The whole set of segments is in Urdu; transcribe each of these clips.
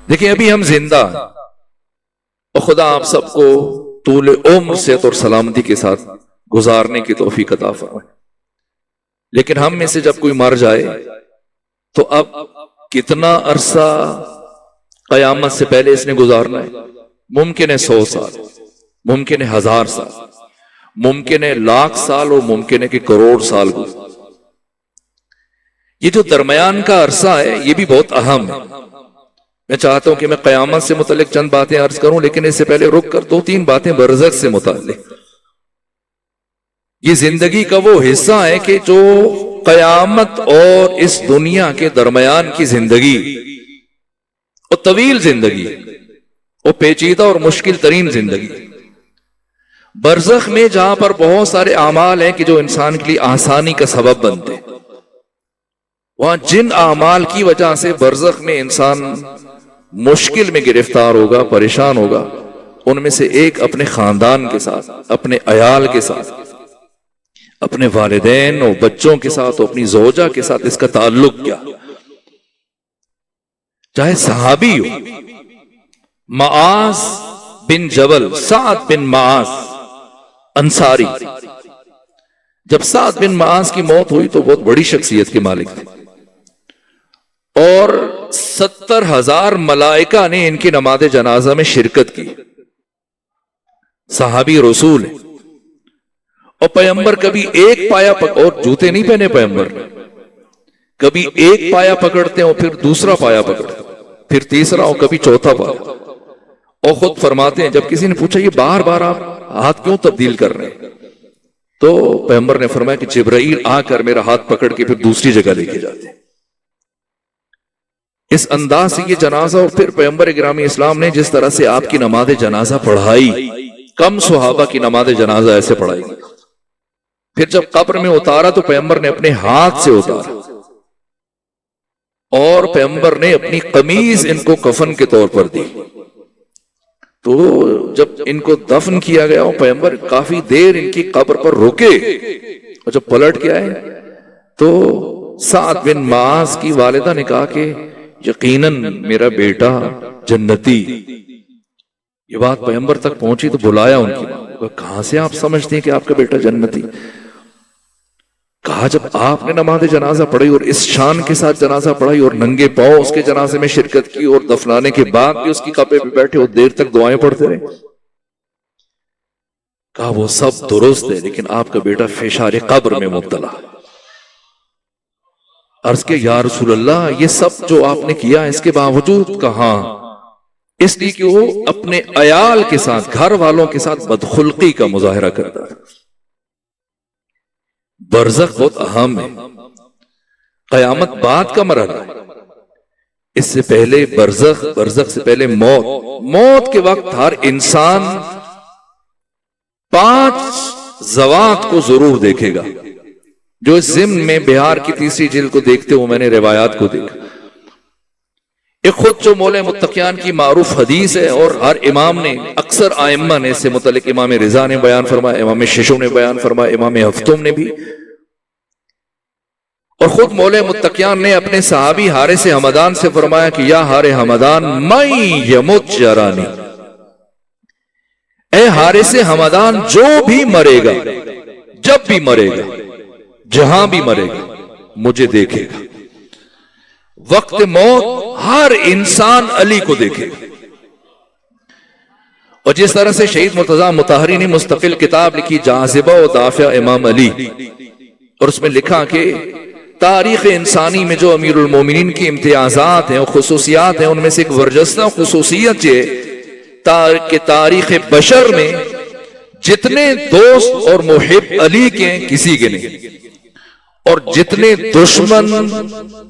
دیکھیں ابھی ہم زندہ ہیں اور خدا آپ سب کو طول عمر صحت اور سلامتی کے ساتھ گزارنے کی توفیق عطا فرمائے، لیکن ہم میں سے جب کوئی مر جائے تو اب کتنا عرصہ قیامت سے پہلے اس نے گزارنا ہے؟ ممکن ہے 100 سال، ممکن ہے 1000 سال، ممکن ہے 1,00,000 سال، اور ممکن ہے کہ کروڑ سال گزر۔ یہ جو درمیان کا عرصہ ہے یہ بھی بہت اہم ہے۔ میں چاہتا ہوں کہ میں قیامت سے متعلق چند باتیں عرض کروں، لیکن اس سے پہلے رک کر 2-3 باتیں برزخ سے متعلق۔ یہ زندگی کا وہ حصہ ہے کہ جو قیامت اور اس دنیا کے درمیان کی زندگی، اور طویل زندگی، اور پیچیدہ اور مشکل ترین زندگی۔ برزخ میں جہاں پر بہت سارے اعمال ہیں کہ جو انسان کے لیے آسانی کا سبب بنتے ہیں، وہاں جن اعمال کی وجہ سے برزخ میں انسان مشکل میں گرفتار ہوگا، پریشان ہوگا، ان میں سے ایک اپنے خاندان کے ساتھ، اپنے عیال کے ساتھ، اپنے والدین اور بچوں کے ساتھ، اور اپنی زوجہ کے ساتھ اس کا تعلق کیا؟ چاہے صحابی ہو، معاذ بن جبل، سعد بن معاذ انصاری۔ جب سعد بن معاذ کی موت ہوئی تو بہت بڑی شخصیت کے مالک تھے، اور 70,000 ملائکہ نے ان کی نماز جنازہ میں شرکت کی۔ صحابی رسول ہے، اور پیغمبر کبھی ایک پایا اور جوتے نہیں پہنے پیغمبر، کبھی ایک پایا پکڑتے ہیں اور پھر دوسرا پایا پکڑتے ہیں، پھر تیسرا اور کبھی چوتھا پایا۔ اور خود فرماتے ہیں جب کسی نے پوچھا یہ بار بار آپ ہاتھ کیوں تبدیل کر رہے ہیں، تو پیغمبر نے فرمایا کہ جبرائیل آ کر میرا ہاتھ پکڑ کے پھر دوسری جگہ لے کے جاتے ہیں۔ اس انداز سے یہ جنازہ، اور پھر پیغمبر گرامی اسلام نے جس طرح سے آپ کی نماز جنازہ پڑھائی، کم صحابہ کی نماز جنازہ ایسے پڑھائی۔ پھر جب قبر میں اتارا تو پیغمبر نے اپنے ہاتھ سے اتارا، اور پیغمبر نے اپنی قمیض ان کو کفن کے طور پر دی۔ تو جب ان کو دفن کیا گیا، پیغمبر کافی دیر ان کی قبر پر رکے، اور جب پلٹ کے آئے تو سعد بن معاذ کی والدہ نے کہا کہ یقیناً میرا بیٹا جنتی۔ یہ بات پیغمبر تک پہنچی تو بلایا ان کی ماں کو، کہاں سے آپ سمجھتے ہیں کہ آپ کا بیٹا جنتی؟ کہا جب آپ نے نماز جنازہ پڑھی اور اس شان کے ساتھ جنازہ پڑھائی، اور ننگے پاؤں اس کے جنازے میں شرکت کی، اور دفنانے کے بعد بھی اس کی قبر پہ بیٹھے اور دیر تک دعائیں پڑھتے رہے، کہا وہ سب درست ہے، لیکن آپ کا بیٹا فشار قبر میں مبتلا۔ عرض کہ یا رسول اللہ یہ سب جو آپ نے کیا اس کے باوجود کہاں؟ اس لیے کہ وہ اپنے عیال کے ساتھ، گھر والوں کے ساتھ بدخلقی کا مظاہرہ کرتا ہے۔ برزخ بہت اہم ہے، قیامت بعد کا مرحلہ ہے۔ اس سے پہلے برزخ، برزخ سے پہلے موت۔ موت کے وقت ہر انسان 5 زوات کو ضرور دیکھے گا، جو اس ضمن میں بہار کی 3ری جلد کو دیکھتے ہو میں نے روایات کو دیکھا۔ ایک خود جو مولے متقیان کی معروف حدیث ہے، اور ہر امام نے، اکثر ائمہ نے اس سے متعلق، امام رضا نے بیان فرمایا، امام ششو نے بیان فرمایا، امام ہفتم نے بھی، اور خود مولے متقیان نے اپنے صحابی حارث حمدان سے فرمایا کہ یا حارث حمدان من یمت جرانی، اے حارث حمدان جو بھی مرے گا، جب بھی مرے گا، جہاں بھی مرے گا، مجھے دیکھے گا۔ وقت موت ہر انسان علی کو دیکھے گا۔ اور جس طرح سے شہید مرتضی مطہری نے مستقل کتاب لکھی جاذبہ و دافع امام علی، اور اس میں لکھا کہ تاریخ انسانی میں جو امیر المومنین کی امتیازات ہیں اور خصوصیات ہیں، ان میں سے ایک برجستہ خصوصیت یہ کہ تاریخ بشر میں جتنے دوست اور محب علی کے ہیں کسی کے نہیں، اور جتنے دشمن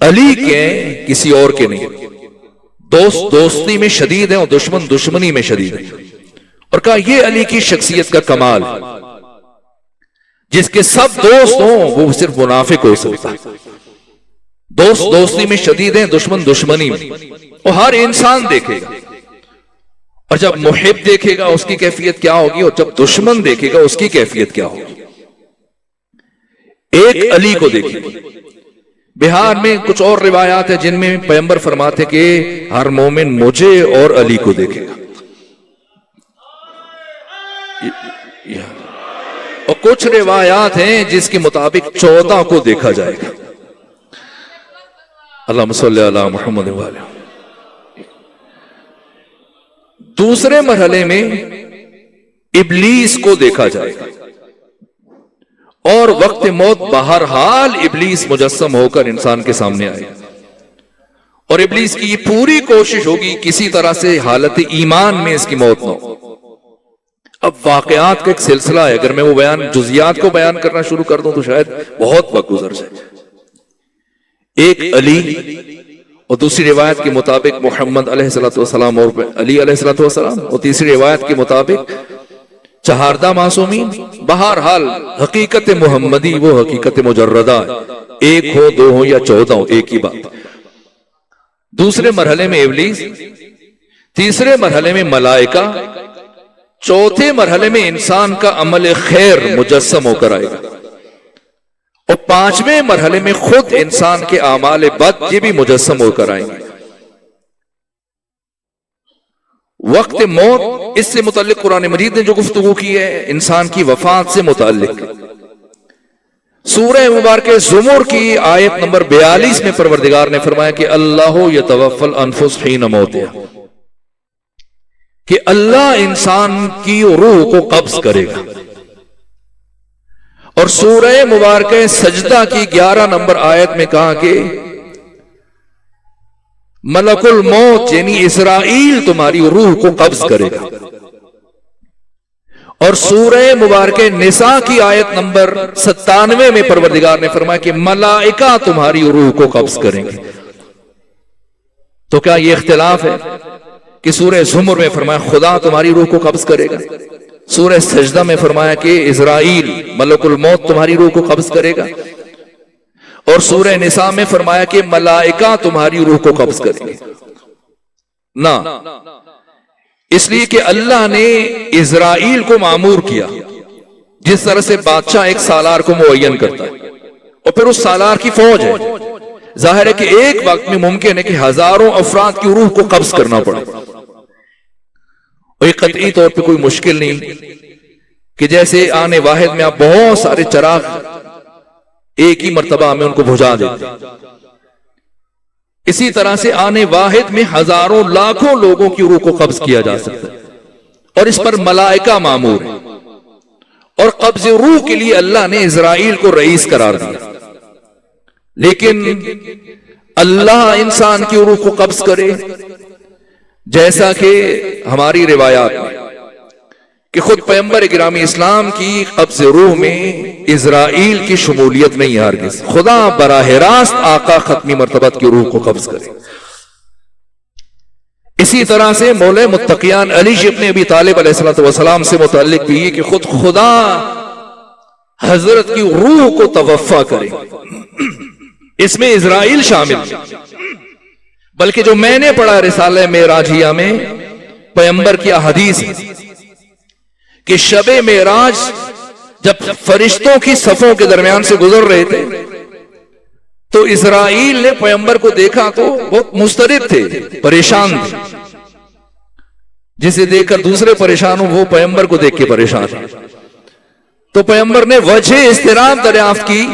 علی کے ہیں کسی اور کے نہیں۔ دوست دوستی میں شدید ہیں اور دشمن دشمنی میں شدید ہیں، اور کہا یہ علی کی شخصیت کا کمال ہے، جس کے سب دوست ہوں وہ صرف منافق ہو سکتا ہے۔ دوست دوستی میں شدید ہیں، دشمن دشمنی میں، اور ہر انسان دیکھے گا، اور جب محب دیکھے گا اس کی کیفیت کیا ہوگی، اور جب دشمن دیکھے گا اس کی کیفیت کیا ہوگی۔ ایک علی کو دیکھیں، بہار میں کچھ اور روایات ہیں جن میں پیغمبر فرماتے کہ ہر مومن مجھے اور علی کو دیکھے گا، اور کچھ روایات ہیں جس کے مطابق 14 کو دیکھا جائے گا۔ اللہم صلی علی محمد وعلی۔ دوسرے مرحلے میں ابلیس کو دیکھا جائے گا، اور وقت موت بہرحال ابلیس مجسم ہو کر انسان کے سامنے آئے گا، اور ابلیس کی یہ پوری کوشش ہوگی کسی طرح سے حالت ایمان میں اس کی موت نہ ہو۔ اب واقعات کا ایک سلسلہ ہے، اگر میں وہ جزیات کو بیان کرنا شروع کر دوں تو شاید بہت وقت گزر جائے۔ ایک علی، اور دوسری روایت کے مطابق محمد علیہ السلام اور علی علیہ السلام، اور تیسری روایت کے مطابق چہاردہ معصومین۔ بہرحال حقیقت محمدی وہ حقیقت مجردہ ہے، ایک ہو، دو ہو یا 14 ہو، ایک ہی بات۔ دوسرے مرحلے میں ابلیس، تیسرے مرحلے میں ملائکہ، چوتھے مرحلے میں انسان کا عمل خیر مجسم ہو کر آئے گا، اور پانچویں مرحلے میں خود انسان کے اعمال بد یہ بھی مجسم ہو کر آئیں گے۔ وقت موت، اس سے متعلق قرآن مجید نے جو گفتگو کی ہے انسان کی وفات سے متعلق، سورہ مبارکہ زمر کی آیت نمبر 42 میں پروردگار نے فرمایا کہ اللہ یتوفی الانفس حین موتہا، کہ اللہ انسان کی روح کو قبض کرے گا۔ اور سورہ مبارکہ سجدہ کی 11 نمبر آیت میں کہا کہ ملک الموت یعنی اسرائیل تمہاری روح کو قبض کرے گا۔ اور سورہ مبارکہ نساء کی آیت نمبر 97 میں پروردگار نے فرمایا کہ ملائکہ تمہاری روح کو قبض کریں گے۔ تو کیا یہ اختلاف ہے کہ سورہ زمر میں فرمایا خدا تمہاری روح کو قبض کرے گا، سورہ سجدہ میں فرمایا کہ اسرائیل ملک الموت تمہاری روح کو قبض کرے گا، اور سورہ نساء میں فرمایا کہ ملائکہ تمہاری روح کو قبض کریں گے؟ نہ، اس لیے کہ اللہ نے اسرائیل کو مامور کیا، جس طرح سے بادشاہ ایک سالار کو معین کرتا ہے اور پھر اس سالار کی فوج ہے، ظاہر ہے کہ ایک وقت میں ممکن ہے کہ ہزاروں افراد کی روح کو قبض کرنا پڑے، اور یہ قطعی طور پہ کوئی مشکل نہیں کہ جیسے آنے واحد میں آپ بہت سارے چراغ ایک ہی مرتبہ میں ان کو بجھا دیتے، اسی طرح سے آنے واحد میں ہزاروں لاکھوں لوگوں کی روح کو قبض کیا جا سکتا ہے، اور اس پر ملائکہ مامور ہے، اور قبض روح کے لیے اللہ نے اسرائیل کو رئیس قرار دیا۔ لیکن اللہ انسان کی روح کو قبض کرے، جیسا کہ ہماری روایات میں کہ خود پیغمبر گرامی اسلام کی قبض روح میں اسرائیل کی شمولیت نہیں ہے ہرگز، خدا براہ راست آقا ختمی مرتبت کی روح کو قبض کرے۔ اسی طرح سے مولا متقیان علی ابن ابی طالب علیہ السلام سے متعلق بھی ہے کہ خود خدا حضرت کی روح کو توفا کرے، اس میں اسرائیل شامل، بلکہ جو میں نے پڑھا رسالہ معراجیہ میں پیغمبر کی احادیث کہ شب معراج جب فرشتوں کی صفوں کے درمیان سے گزر رہے تھے تو اسرائیل نے پیغمبر کو دیکھا تو بہت مضطرب تھے، پریشان تھے، جسے دیکھ کر دوسرے پریشان ہوں وہ پیغمبر کو دیکھ کے پریشان ہیں۔ تو پیغمبر نے وجہ اضطراب دریافت کی،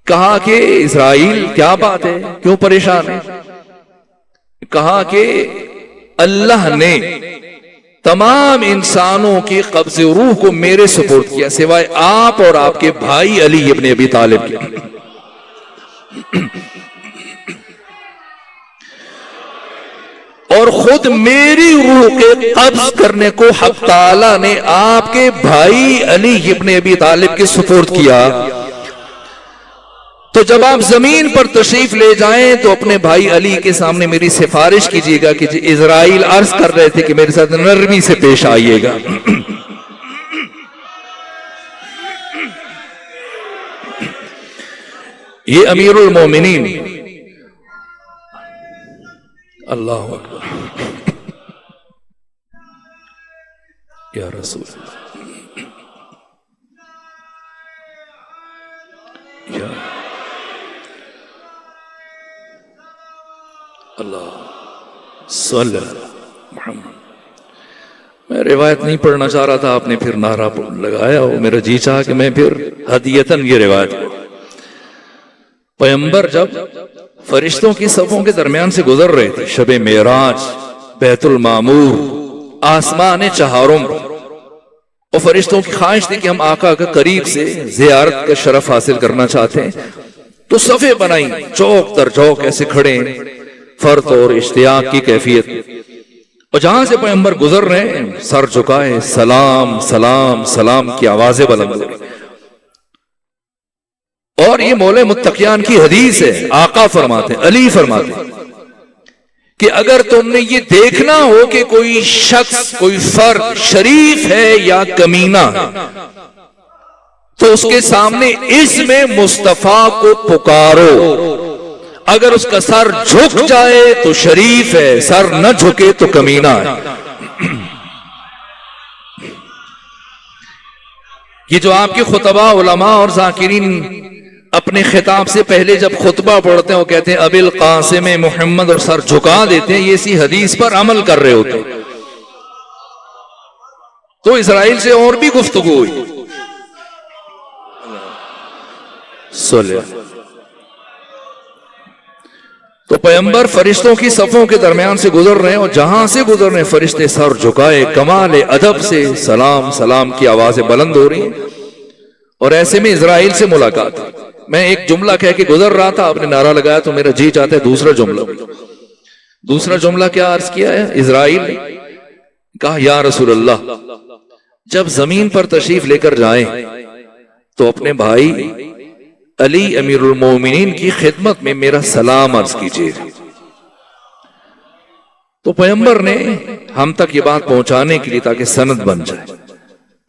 کہا کہ اسرائیل کیا بات ہے، کیوں پریشان ہے؟ کہا کہ اللہ نے تمام انسانوں کی قبض روح کو میرے سپرد کیا سوائے آپ اور آپ کے بھائی علی ابن ابی طالب کے، اور خود میری روح کے قبض کرنے کو حق تعالی نے آپ کے بھائی علی ابن ابی طالب کے سپرد کیا۔ تو جب آپ زمین پر تشریف لے جائیں تو اپنے بھائی علی کے سامنے میری سفارش کیجیے گا کہ اسرائیل عرض کر رہے تھے کہ میرے ساتھ نرمی سے پیش آئیے گا۔ یہ امیر المومنین، اللہ اکبر یا رسول اللہ، یا اللہ صلی اللہ محمد. میں روایت نہیں پڑھنا چاہ رہا تھا، آپ نے پھر نعرہ لگایا اور میرا جی چاہا کہ میں پھر ہدیتاً یہ روایت پڑھوں. پیغمبر جب فرشتوں کی صفوں کے درمیان سے گزر رہے تھے شب معراج، بیت المعمور، آسمان چہارم، اور فرشتوں کی خواہش تھی کہ ہم آقا کا قریب سے زیارت کا شرف حاصل کرنا چاہتے ہیں، تو صفیں بنائیں، چوک در چوک ایسے کھڑے ہیں، فرط اور اشتیاق کی کیفیت. اور جہاں سے پیغمبر گزر رہے ہیں سر جھکائے سلام سلام سلام کی آوازیں بلند ہو رہی. اور یہ مولا متقیان کی حدیث ہے، آقا فرماتے ہیں، علی فرماتے ہیں کہ اگر تم نے یہ دیکھنا ہو کہ کوئی شخص، کوئی فرد شریف ہے یا کمینہ ہے، تو اس کے سامنے اسم مصطفیٰ کو پکارو. اگر اس کا سر جھک جائے تو شریف ہے، سر نہ جھکے تو کمینہ ہے. یہ جو آپ کے خطبہ، علماء اور ذاکرین اپنے خطاب سے پہلے جب خطبہ پڑھتے ہیں وہ کہتے ہیں ابی القاسم محمد اور سر جھکا دیتے ہیں، یہ اسی حدیث پر عمل کر رہے ہوتے ہیں. تو اسرائیل سے اور بھی گفتگو ہوئی. تو پیغمبر فرشتوں کی صفوں کے درمیان سے گزر رہے ہیں اور جہاں سے گزر رہے ہیں فرشتے سر جھکائے کمال ادب سے سلام سلام کی آوازیں بلند ہو رہی ہیں. اور ایسے میں اسرائیل سے ملاقات. میں ایک جملہ کہہ کے گزر رہا تھا، آپ نے نعرہ لگایا تو میرا جی چاہتا ہے دوسرا جملہ کیا عرض کیا ہے. اسرائیل نے کہا یا رسول اللہ جب زمین پر تشریف لے کر جائیں تو اپنے بھائی علی امیر المومنین کی خدمت میں میرا سلام عرض کیجیے. تو پیغمبر نے ہم تک یہ بات پہنچانے کے لیے تاکہ سند بن جائے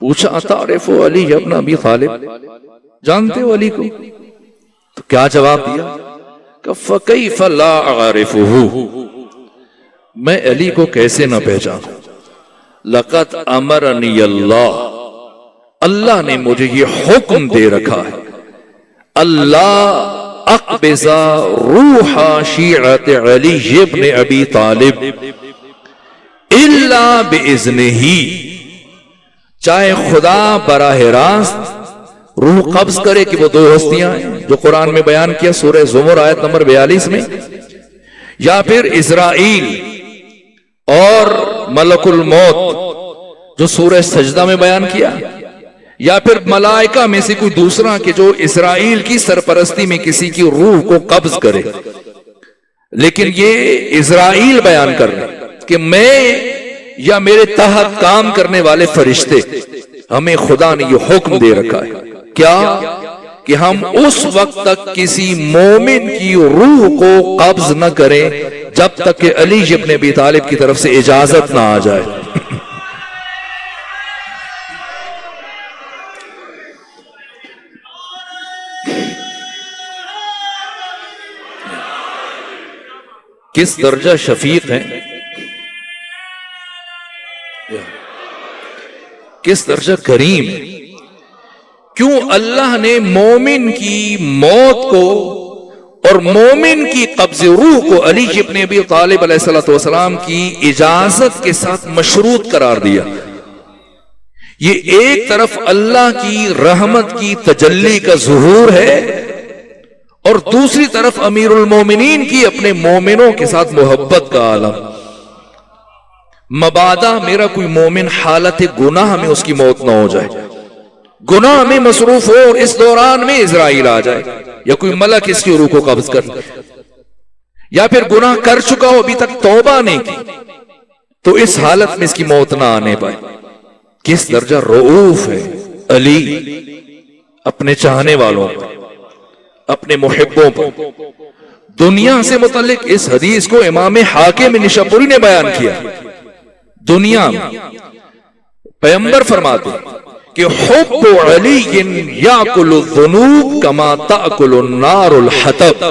پوچھا اتعرف علی ابن ابی طالب، جانتے ہو علی کو؟ تو کیا جواب دیا کہ فکیف لا اعرفہ، میں علی کو کیسے نہ پہچانوں، لقد امرنی اللہ، اللہ نے مجھے یہ حکم دے رکھا ہے، اللہ اقبض روح شیعت علی ابن ابی طالب الا باذنہ، چاہے خدا براہ راست روح قبض کرے کہ وہ دو ہستیاں ہیں جو قرآن میں بیان کیا سورہ زمر آیت نمبر 42 میں، یا پھر اسرائیل اور ملک الموت جو سورہ سجدہ میں بیان کیا، یا پھر ملائکہ میں سے کوئی دوسرا کہ جو اسرائیل کی سرپرستی میں کسی کی روح کو قبض کرے. لیکن یہ اسرائیل بیان کر رہے کہ میں یا میرے تحت کام کرنے والے فرشتے، ہمیں خدا نے یہ حکم دے رکھا ہے کیا کہ ہم اس وقت تک کسی مومن کی روح کو قبض نہ کریں جب تک کہ علی ابن ابی طالب کی طرف سے اجازت نہ آ جائے. کس درجہ شفیق ہیں، کس درجہ کریم. کیوں اللہ نے مومن کی موت کو اور مومن کی قبض روح کو علی ابن ابی طالب علیہ السلام کی اجازت کے ساتھ مشروط قرار دیا. یہ ایک طرف اللہ کی رحمت کی تجلی کا ظہور ہے اور دوسری طرف امیر المومنین کی اپنے مومنوں کے ساتھ محبت کا عالم. مبادا میرا کوئی مومن حالت گناہ میں اس کی موت نہ ہو جائے، گناہ میں مصروف ہو اور اس دوران میں اسرائیل آ جائے یا کوئی ملک اس کی روح کو قبض کر لے، یا پھر گناہ کر چکا ہو ابھی تک توبہ نہیں کی تو اس حالت میں اس کی موت نہ آنے پائے. کس درجہ رؤوف ہے علی اپنے چاہنے والوں پر، اپنے محبوں پر. دنیا سے متعلق اس حدیث کو امام حاکم نشاپوری نے بیان کیا. دنیا میں پیغمبر فرماتے کہ حب علی یاکل الذنوب کما تاکل النار الحطب،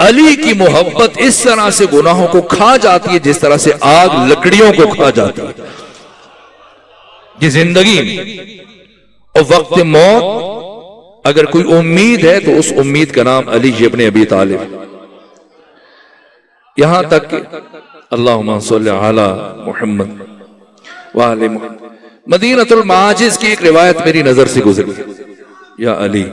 علی کی محبت اس طرح سے گناہوں کو کھا جاتی ہے جس طرح سے آگ لکڑیوں کو کھا جاتی ہے. یہ زندگی میں اور وقت موت اگر کوئی امید ہے تو اس امید کا نام علی ابن ابی طالب. یہاں تک کہ اللہم صلی علی محمد وآل محمد. مدینۃ المعاجز کی ایک روایت میری نظر سے گزری. یا علی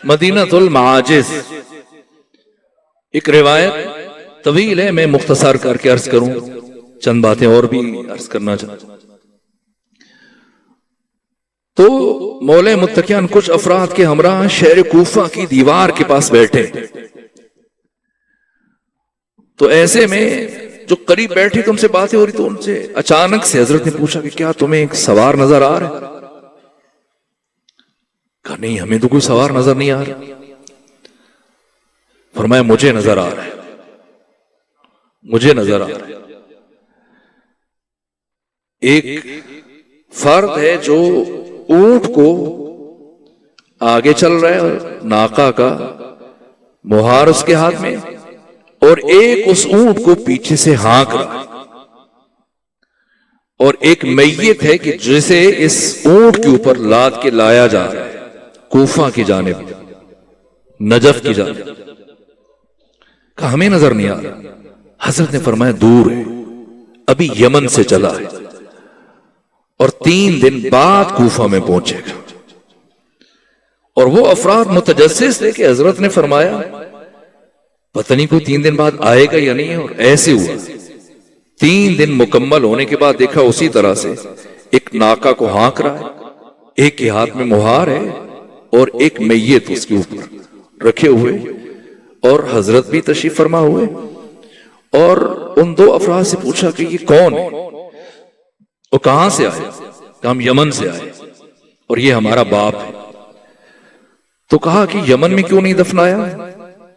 مدینۃ المعاجز ایک روایت طویل ہے، میں مختصر کر کے عرض کروں، چند باتیں اور بھی عرض کرنا چاہتا ہوں. تو مولا متقیان کچھ افراد کے ہمراہ شہر کوفہ کی دیوار کے پاس بیٹھے. تو ایسے میں جو قریب بیٹھے تو ان سے باتیں ہو رہی، تو ان سے اچانک سے حضرت نے پوچھا کہ کیا تمہیں ایک سوار نظر آ رہا ہے؟ کہا نہیں، ہمیں تو کوئی سوار نظر نہیں آ رہا. فرمایا مجھے نظر آ رہا ہے، مجھے نظر آ رہا ہے. ایک فرد ہے جو اونٹ کو آگے چل رہا ہے اور ناقہ کا مہار اس کے ہاتھ میں، اور ایک اس اونٹ کو پیچھے سے ہانک رہا ہے. اور ایک میت ہے کہ جسے اس اونٹ کے اوپر لاد کے لایا جا رہا ہے کوفہ کی جانب، نجف کی جانب. کہا ہمیں نظر نہیں آ رہا. حضرت نے فرمایا دور ہے، ابھی یمن سے چلا ہے اور 3 دن بعد کوفہ میں پہنچے گا. اور وہ افراد متجسس تھے کہ حضرت نے فرمایا پتہ نہیں کوئی 3 دن بعد آئے گا یا نہیں ہے. اور ایسے ہوا، 3 دن مکمل ہونے کے بعد دیکھا اسی طرح سے ایک ناقہ کو ہانک رہا ہے، ایک کے ہاتھ میں مہار ہے اور ایک میت اس کے اوپر رکھے ہوئے، اور حضرت بھی تشریف فرما ہوئے. اور ان 2 افراد سے پوچھا کہ یہ کون ہے، وہ کہاں سے آئے؟ کہ ہم یمن سے آئے اور یہ ہمارا باپ ہے. تو کہا کہ یمن میں کیوں نہیں دفنایا؟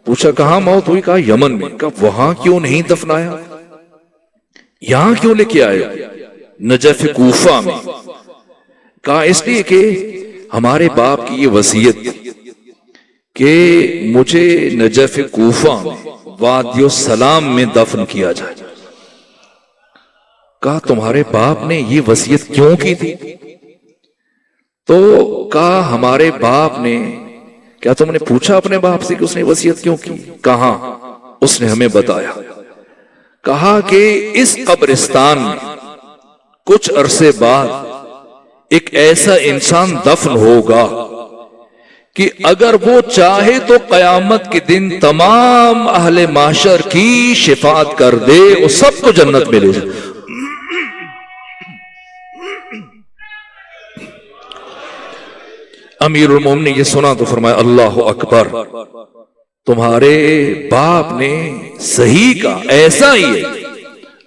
پوچھا کہاں موت ہوئی؟ کہا یمن میں. کہا وہاں کیوں نہیں دفنایا، یہاں کیوں لے کے آئے نجف کوفہ میں؟ کہا اس لیے کہ ہمارے باپ کی یہ وصیت تھی کہ مجھے نجف کوفہ میں وادی السلام میں دفن کیا جائے. کہا تمہارے باپ نے یہ وصیت کیوں کی تھی؟ تو کہا ہمارے باپ نے، کیا تم نے پوچھا اپنے باپ سے کہ اس نے وصیت کیوں کی؟ کہاں، اس نے ہمیں بتایا. کہا کہ اس قبرستان میں کچھ عرصے بعد ایک ایسا انسان دفن ہوگا کہ اگر وہ چاہے تو قیامت کے دن تمام اہل معاشر کی شفاعت کر دے، وہ سب کو جنت میں لے جائے. امیر المومنین نے یہ سنا تو فرمایا اللہ اکبر، تمہارے باپ نے صحیح کہا، ایسا ہی ہے.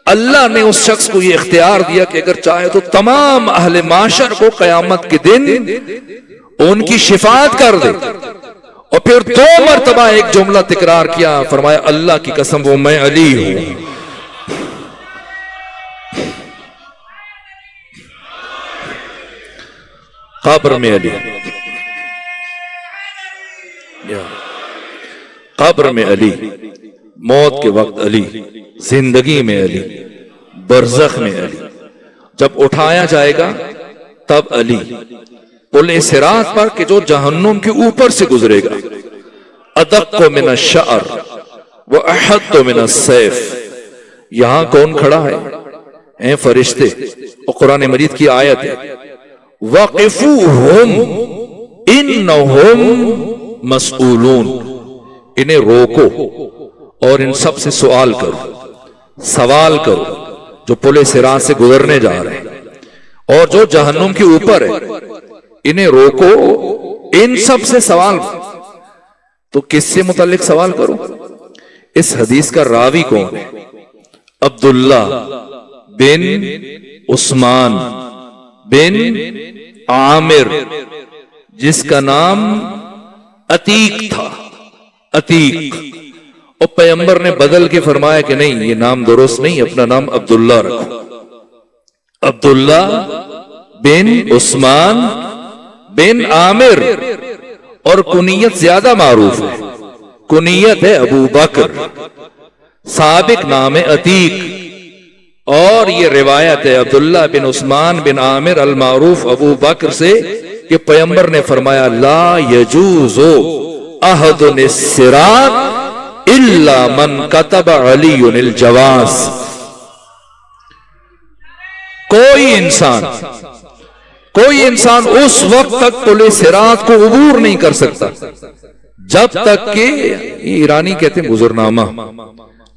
اللہ نے اس شخص کو یہ اختیار دیا کہ اگر چاہے تو تمام اہل معاشر کو قیامت کے دن ان کی شفاعت کر دے. اور پھر 2 مرتبہ ایک جملہ تکرار کیا، فرمایا اللہ کی قسم وہ میں علی ہوں. قبر میں علی، قبر میں علی، موت کے وقت علی، زندگی میں علی، برزخ میں علی، جب اٹھایا جائے گا تب علی، پل صراط پر کہ جو جہنم کے اوپر سے گزرے گا، ادق من الشعر واحد من السیف. یہاں کون کھڑا ہے؟ ہیں فرشتے. اور قرآن مجید کی آیت ہے وَقِفُوهُمْ إِنَّهُمْ مسئولون، انہیں روکو اور ان سب سے سوال کرو، سوال کرو جو پل صراط سے گزرنے جا رہے ہیں اور جو جہنم کے اوپر ہے، انہیں روکو، ان سب سے سوال. تو کس سے متعلق سوال کرو؟ اس حدیث کا راوی کون ہے؟ عبداللہ بن عثمان بن عامر، جس کا نام عتیق تھا. عتیق. اور پیغمبر نے بدل کے فرمایا کہ نہیں، یہ نام درست نہیں، اپنا نام عبداللہ رکھو. عبداللہ بن عثمان بن عامر. اور کنیت زیادہ معروف ہے، کنیت ہے ابو بکر، سابق نام ہے عتیق. اور یہ روایت ہے عبداللہ بن عثمان بن عامر المعروف ابو بکر سے کہ پیغمبر نے فرمایا لا یجوز احد الصراط الا من كتب علی الجواز. کوئی انسان اس وقت تک پل صراط کو عبور نہیں کر سکتا جب تک کہ ایرانی کہتے ہیں گزرنامہ،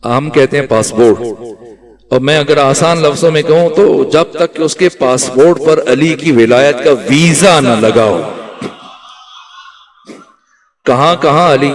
ہم کہتے ہیں پاسپورٹ، اور میں اگر آسان لفظوں میں کہوں تو جب تک کہ اس کے پاسپورٹ پر علی کی ولایت کا ویزا نہ لگا ہو. کہاں علی